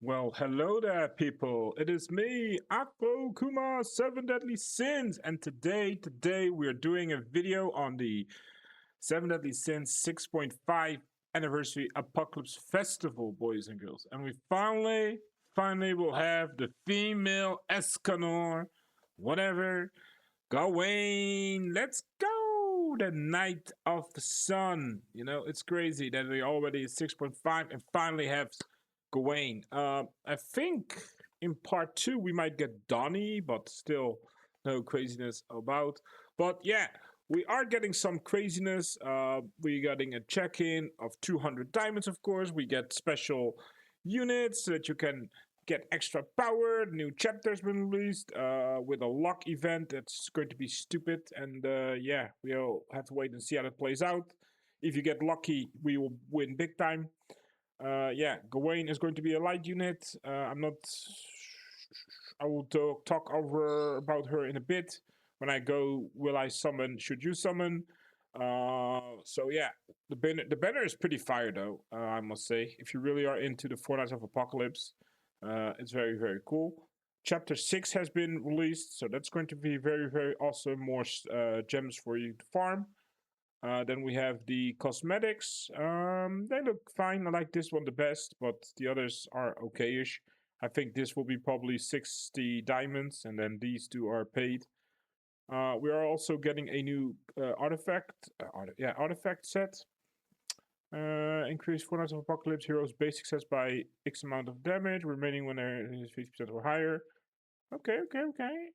Well, hello there, people. It is me, Akko Kuma, Seven Deadly Sins, and today we're doing a video on the Seven Deadly Sins 6.5 anniversary Apocalypse Festival, boys and girls. And we finally will have the female Escanor, whatever, Gawain. Let's go! The Night of the Sun. You know, it's crazy that we already 6.5 and finally have Gawain. I think in part two we might get Donnie, but still no craziness about. But yeah, we are getting some craziness. We're getting a check-in of 200 diamonds, of course. We get special units so that you can get extra power. New chapter's been released with a luck event that's going to be stupid. And yeah, we'll have to wait and see how that plays out. If you get lucky, we will win big time. Yeah, Gawain is going to be a light unit. I'm not. I will talk over about her in a bit. When I go, will I summon? Should you summon? So yeah, the banner is pretty fire though. I must say, if you really are into the Four Nights of Apocalypse, it's very cool. Chapter 6 has been released, so that's going to be very awesome. More gems for you to farm. Then we have the cosmetics. They look fine. I like this one the best, but the others are okay-ish. I think this will be probably 60 diamonds, and then these two are paid. We are also getting a new artifact set. Increase 4 Nights of Apocalypse heroes basic sets by X amount of damage, remaining when there is 50% or higher. Okay. Okay.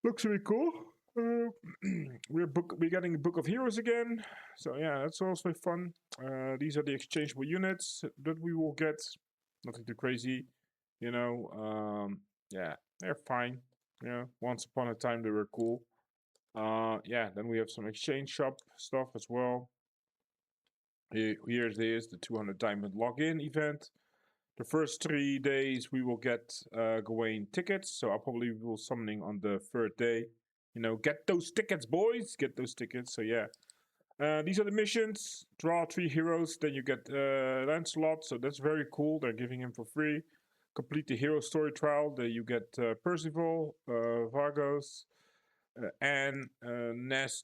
Looks really cool. We're getting a Book of Heroes again, so yeah, that's also fun. These are the exchangeable units that we will get. Nothing too crazy, you know. Yeah, they're fine. Yeah, once upon a time they were cool. Yeah, then we have some exchange shop stuff as well. Here it is, the 200 diamond login event. The first 3 days we will get Gawain tickets, so I'll probably will summoning on the third day. You know, get those tickets, boys! Get those tickets, so yeah. These are the missions. Draw 3 heroes, then you get Lancelot, so that's very cool. They're giving him for free. Complete the hero story trial, then you get Percival, Vargos, and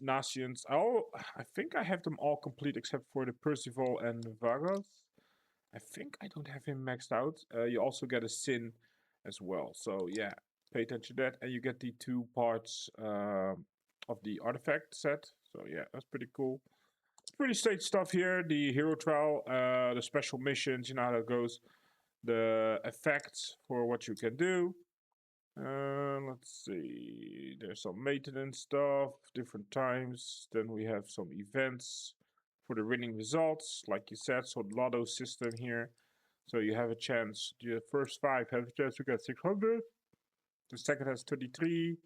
Nations. I think I have them all complete except for the Percival and Vargos. I think I don't have him maxed out. You also get a Sin as well. So yeah, pay attention to that. And you get the 2 parts of the artifact set. So yeah, that's pretty cool. Pretty straight stuff here. The hero trial, the special missions, you know how that goes. The effects for what you can do. Let's see. There's some maintenance stuff, different times. Then we have some events for the winning results, like you said. So lotto system here. So you have a chance. The first 5 have a chance to get 600. The second has 33,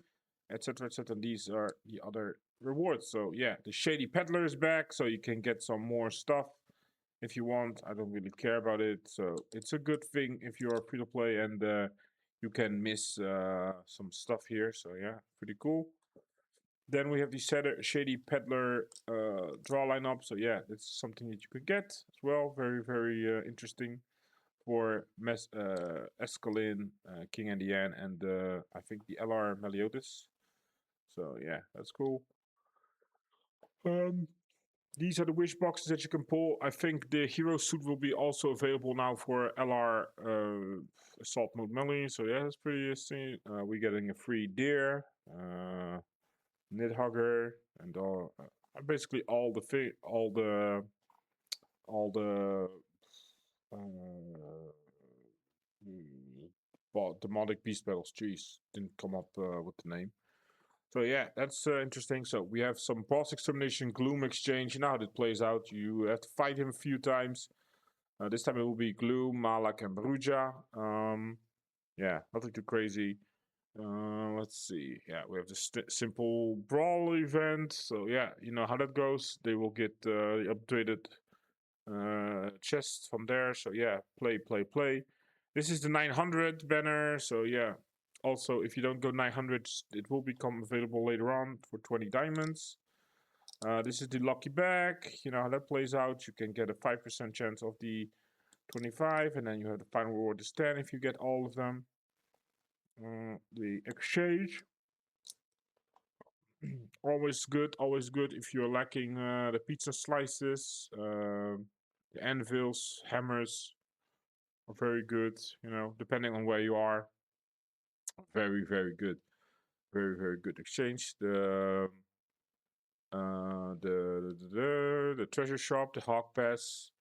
etc. etc. And these are the other rewards. So yeah, the shady peddler is back, so you can get some more stuff if you want. I don't really care about it. So it's a good thing if you are free to play and you can miss some stuff here. So yeah, pretty cool. Then we have the shady peddler draw lineup. So yeah, it's something that you could get as well. Very interesting for Escalin, King Andian, and I think the LR Meliodas. So yeah, that's cool. These are the wish boxes that you can pull. I think the hero suit will be also available now for LR Assault Mode Melee. So yeah, that's pretty interesting. We're getting a free deer, Nidhugger, and basically all the well, demonic beast battles. Jeez, didn't come up with the name. So yeah, that's interesting. So we have some boss extermination, gloom exchange. You know how that plays out. You have to fight him a few times. This time it will be Gloom, Malak, and Baruja. Yeah, nothing too crazy. Let's see. Yeah, we have the simple brawl event. So yeah, you know how that goes. They will get the updated chest from there. So yeah, play. This is the 900 banner. So yeah, also if you don't go 900, it will become available later on for 20 diamonds. This is the lucky bag. You know how that plays out. You can get a 5% chance of the 25, and then you have the final reward is 10 if you get all of them. The exchange. Always good if you're lacking the pizza slices. The anvils, hammers are very good, you know, depending on where you are. Very, very good. Very, very good exchange. The treasure shop, the hawk pass,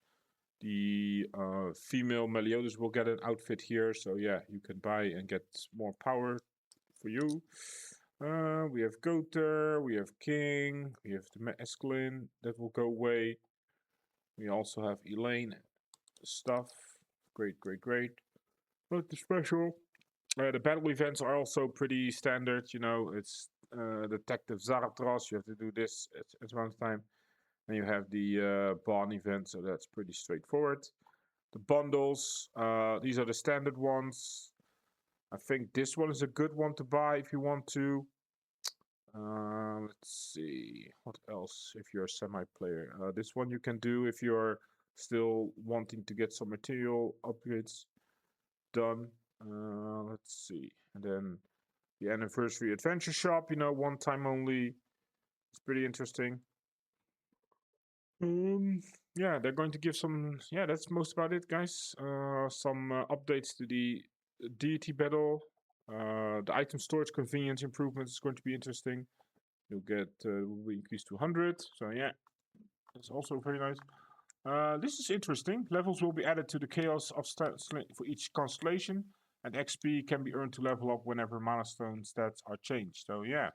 the female Meliodas will get an outfit here. So yeah, you can buy and get more power for you. We have Goter, we have King, we have the Escalin that will go away. We also have Elaine stuff. Great, great, great. Nothing special. The battle events are also pretty standard. You know, it's Detective Zaratras. You have to do this at one time. And you have the Bond event, so that's pretty straightforward. The bundles, these are the standard ones. I think this one is a good one to buy if you want to. Let's see, what else if you're a semi-player. This one you can do if you're still wanting to get some material upgrades done. Let's see, and then the anniversary adventure shop, you know, one time only. It's pretty interesting. Yeah, they're going to give some. Yeah, that's most about it, guys. Some updates to the deity battle. The item storage convenience improvements is going to be interesting. You'll get will be increased to 100. So yeah, that's also very nice. This is interesting. Levels will be added to the chaos of for each constellation, and XP can be earned to level up whenever milestone stats are changed. So yeah,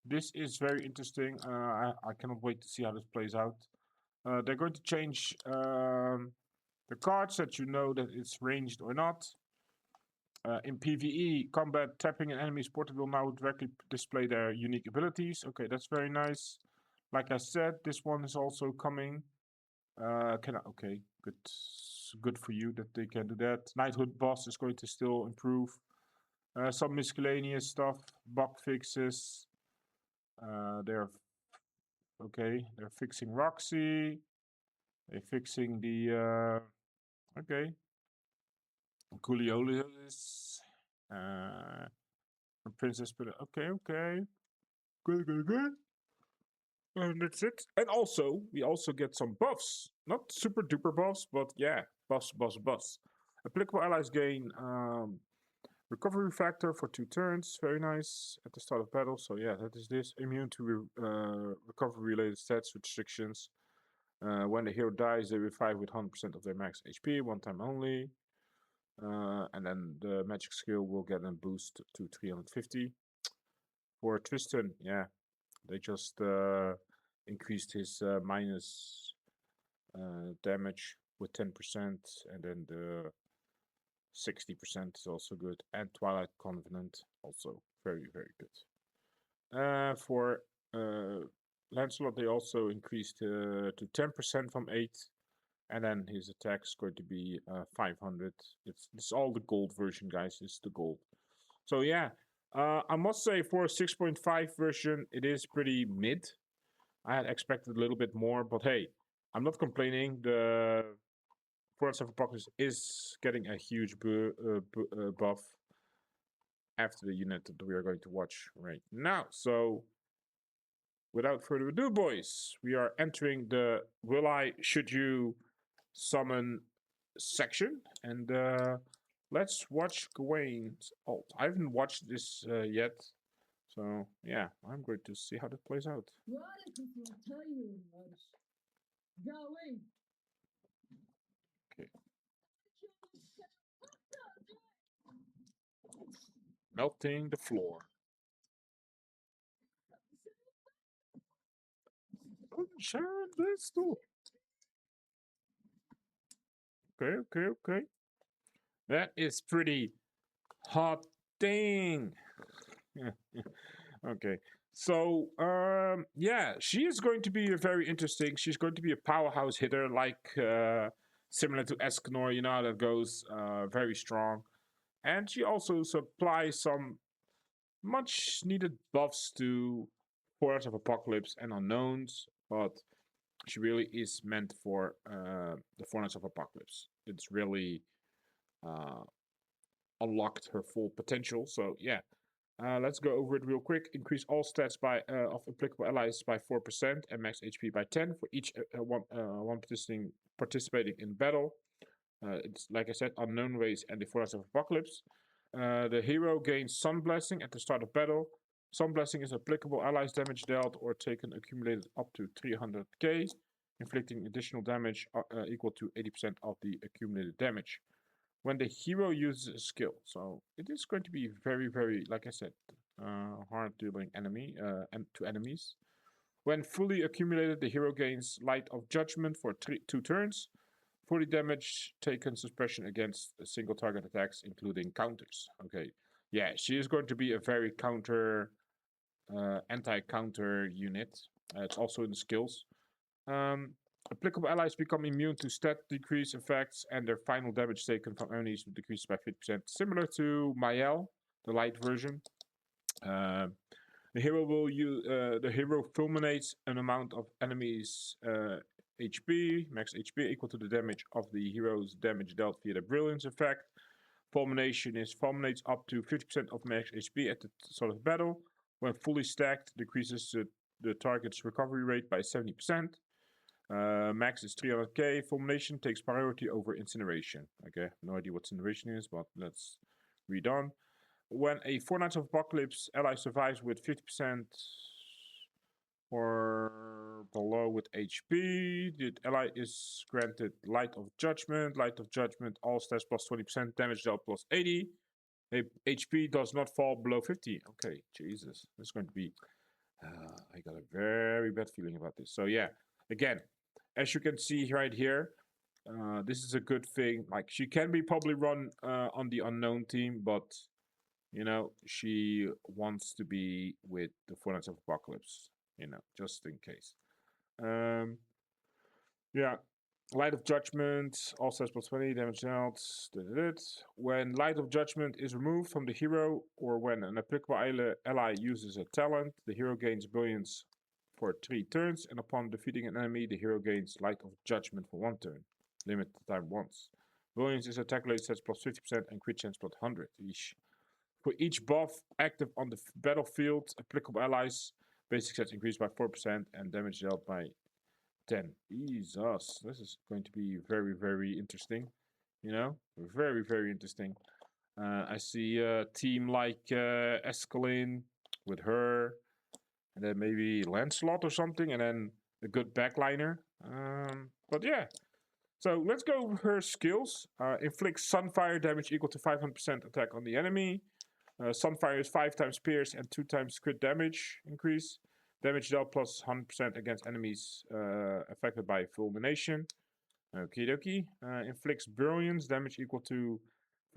this is very interesting. I cannot wait to see how this plays out. They're going to change the cards that you know that it's ranged or not. In PvE, combat tapping an enemy's portal will now directly display their unique abilities. Okay, that's very nice. Like I said, this one is also coming. Okay, good for you that they can do that. Knighthood boss is going to still improve. Some miscellaneous stuff, bug fixes. They're okay. They're fixing Roxy. They're fixing the okay. Cooliolis. Princess. Okay, okay. Good, good, good. And that's it. And also, we also get some buffs. Not super duper buffs, but yeah, buffs. Applicable allies gain recovery factor for 2 turns. Very nice at the start of battle. So yeah, that is this. Immune to recovery related stats restrictions. When the hero dies, they revive with 100% of their max HP, one time only. And then the magic skill will get a boost to 350. For Tristan, yeah, they just increased his minus damage with 10%, and then the 60% is also good. And Twilight Covenant, also very, very good. For Lancelot, they also increased to 10% from 8. And then his attack is going to be 500. It's all the gold version, guys. It's the gold. So yeah, I must say for a 6.5 version, it is pretty mid. I had expected a little bit more, but hey, I'm not complaining. The Forest of Apocalypse is getting a huge buff after the unit that we are going to watch right now. So without further ado, boys, we are entering the will I, should you summon section, and let's watch Gawain's ult. I haven't watched this yet, so yeah, I'm going to see how that plays out. Okay. Melting the floor. Sharon, let's do. Okay, okay, okay. That is pretty hot thing. Okay. So, yeah, she is going to be very interesting. She's going to be a powerhouse hitter, like similar to Escanor, you know how that goes, very strong. And she also supplies some much needed buffs to Hordes of Apocalypse and Unknowns. But she really is meant for the Fortnite of Apocalypse. It's really uh, unlocked her full potential. So yeah, let's go over it real quick. Increase all stats by of applicable allies by 4% and max HP by 10 for each one participating in battle. It's like I said, unknown race and the Forest of Apocalypse. The hero gains Sun Blessing at the start of battle. Sun Blessing is applicable allies damage dealt or taken accumulated up to 300k, inflicting additional damage equal to 80% of the accumulated damage when the hero uses a skill. So it is going to be very, very, like I said, hard dealing enemy and to enemies. When fully accumulated, the hero gains Light of Judgment for 2 turns. 40 damage taken suppression against single target attacks, including counters. Okay, yeah, she is going to be a very anti-counter unit. It's also in the skills. Applicable allies become immune to stat decrease effects, and their final damage taken from enemies decreases by 50%, similar to Mael, the light version. The hero fulminates an amount of enemies HP, max HP, equal to the damage of the hero's damage dealt via the brilliance effect. Fulminates up to 50% of max HP at the start of battle. When fully stacked, decreases the target's recovery rate by 70%. Max is 300k. Fulmination takes priority over incineration. Okay, no idea what incineration is, but let's read on. When a Fortnite of Apocalypse ally survives with 50% or below with HP, the ally is granted Light of Judgment. Light of Judgment, all stats plus 20%, damage dealt plus 80. HP does not fall below 50. Okay, Jesus. This is going to be... I got a very bad feeling about this. So yeah, again, as you can see right here, this is a good thing. Like, she can be probably run on the unknown team, but... You know, she wants to be with the Fortnite of Apocalypse, you know, just in case. Yeah. Light of Judgment, all stats plus 20, damage dealt. When Light of Judgment is removed from the hero, or when an applicable ally uses a talent, the hero gains Brilliance for 3 turns, and upon defeating an enemy, the hero gains Light of Judgment for 1 turn. Limit the time once. Brilliance is attack rate stats plus 50% and crit chance plus 100. Eesh. For each buff active on the battlefield, applicable allies, basic stats increased by 4% and damage dealt by 10. Jesus, this is going to be very, very interesting. You know, very, very interesting. I see a team like Escalane with her, and then maybe Lancelot or something, and then a good backliner. But yeah, so let's go over her skills. Inflicts Sunfire damage equal to 500% attack on the enemy. Sunfire is 5 times pierce and 2 times crit damage increase. Damage dealt plus 100% against enemies affected by fulmination. Okie dokie. Inflicts Brilliance damage equal to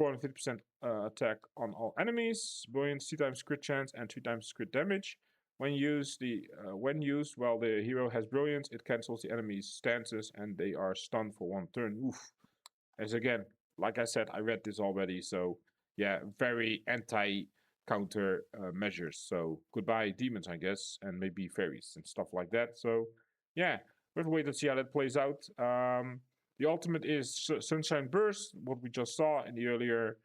450% attack on all enemies. Brilliance 2 times crit chance and 3 times crit damage. When used while the hero has Brilliance, it cancels the enemy's stances and they are stunned for 1 turn. Oof. As again, like I said, I read this already, so yeah, very anti-counter measures. So goodbye demons, I guess, and maybe fairies and stuff like that. So yeah, we'll have to wait and see how that plays out. The ultimate is Sunshine Burst, what we just saw in the earlier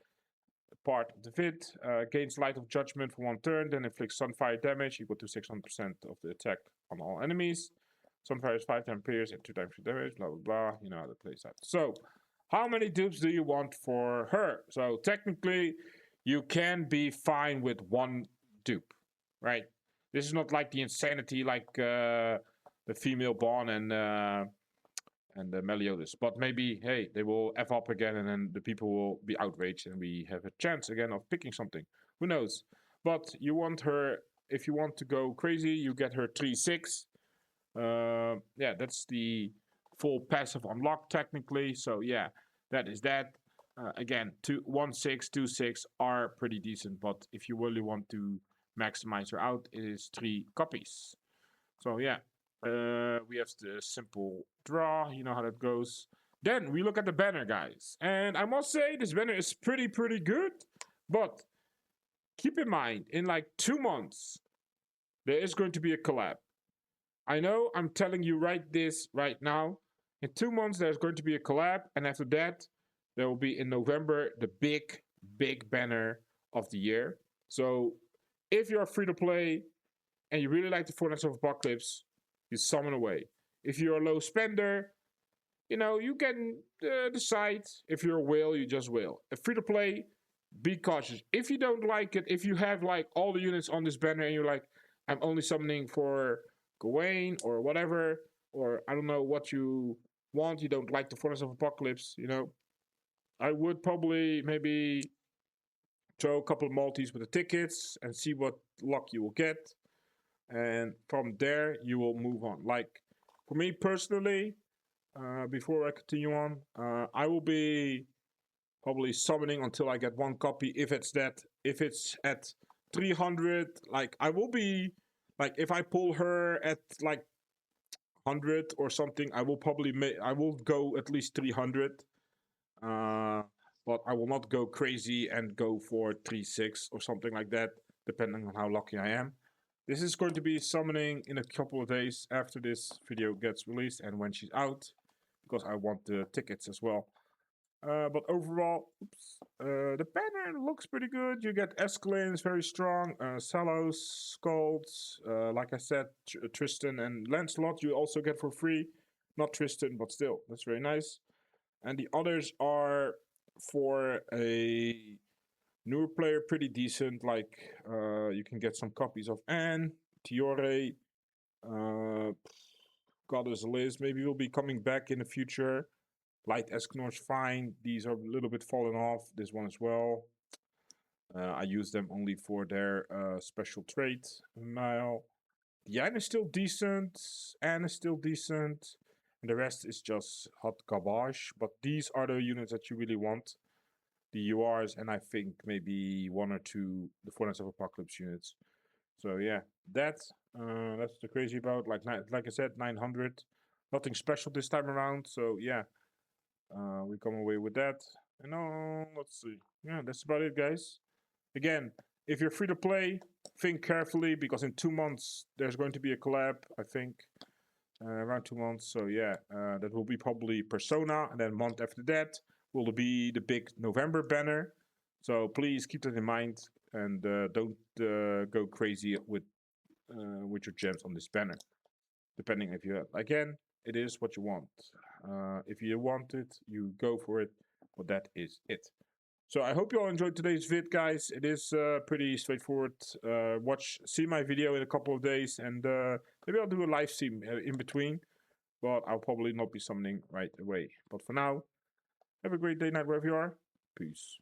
part of the vid. Gains Light of Judgment for 1 turn, then inflicts Sunfire damage equal to 600% of the attack on all enemies. Sunfire is 5 times pierce and 2 times damage, blah, blah, blah. You know how that plays out. So, how many dupes do you want for her? So technically, you can be fine with 1 dupe, right? This is not like the insanity like the female Bond and the Meliodas. But maybe, hey, they will F up again and then the people will be outraged and we have a chance again of picking something. Who knows? But you want her, if you want to go crazy, you get her 3-6. Yeah, that's the full passive unlock technically. So yeah, that is that. Again, 1-6, 2-6 are pretty decent, but if you really want to maximize her out, it is 3 copies. So yeah, we have the simple draw. You know how that goes. Then we look at the banner, guys, and I must say this banner is pretty good. But keep in mind, in like 2 months, there is going to be a collab. I know I'm telling you this right now. In 2 months, there's going to be a collab, and after that, there will be in November the big banner of the year. So if you're free to play and you really like the Fortnite of Apocalypse, you summon away. If you're a low spender, you can decide. If you're a whale, you just whale. If free to play, be cautious. If you don't like it, if you have like all the units on this banner and you're like, I'm only summoning for Gawain or whatever, or I don't know what you want, you don't like the Fortress of Apocalypse, I would probably maybe throw a couple of multis with the tickets and see what luck you will get. And from there, you will move on. Like, for me personally, before I continue on, I will be probably summoning until I get one copy. If it's at 300, like I will be, like if I pull her at like 100 or something, I will probably I will go at least 300. But I will not go crazy and go for 3-6 or something like that, depending on how lucky I am. This is going to be summoning in a couple of days after this video gets released and when she's out, because I want the tickets as well. But overall, the banner looks pretty good. You get Escalins, very strong. Salos, Skulls, like I said, Tristan and Lancelot you also get for free. Not Tristan, but still, that's very nice. And the others are for a newer player pretty decent. Like you can get some copies of Anne, Tiore, Goddess Liz. Maybe will be coming back in the future. Light Escanor's fine. These are a little bit falling off. This one as well. I use them only for their special trait. Now, Jan is still decent. Anne is still decent. And the rest is just hot garbage. But these are the units that you really want. The URs and I think maybe one or two the Fortnite of Apocalypse units. So yeah, that's the crazy about. Like I said, 900. Nothing special this time around. So yeah. We come away with that. And let's see. Yeah, that's about it, guys. Again, if you're free to play, think carefully because in 2 months there's going to be a collab. I think around 2 months. So yeah, that will be probably Persona, and then a month after that will be the big November banner. So please keep that in mind and don't go crazy with your gems on this banner. Depending if you have, again, it is what you want. If you want it, you go for it. But that is it. So I hope you all enjoyed today's vid, guys. It is pretty straightforward. See my video in a couple of days, and maybe I'll do a live stream in between. But I'll probably not be summoning right away. But for now, have a great day, night, wherever you are. Peace.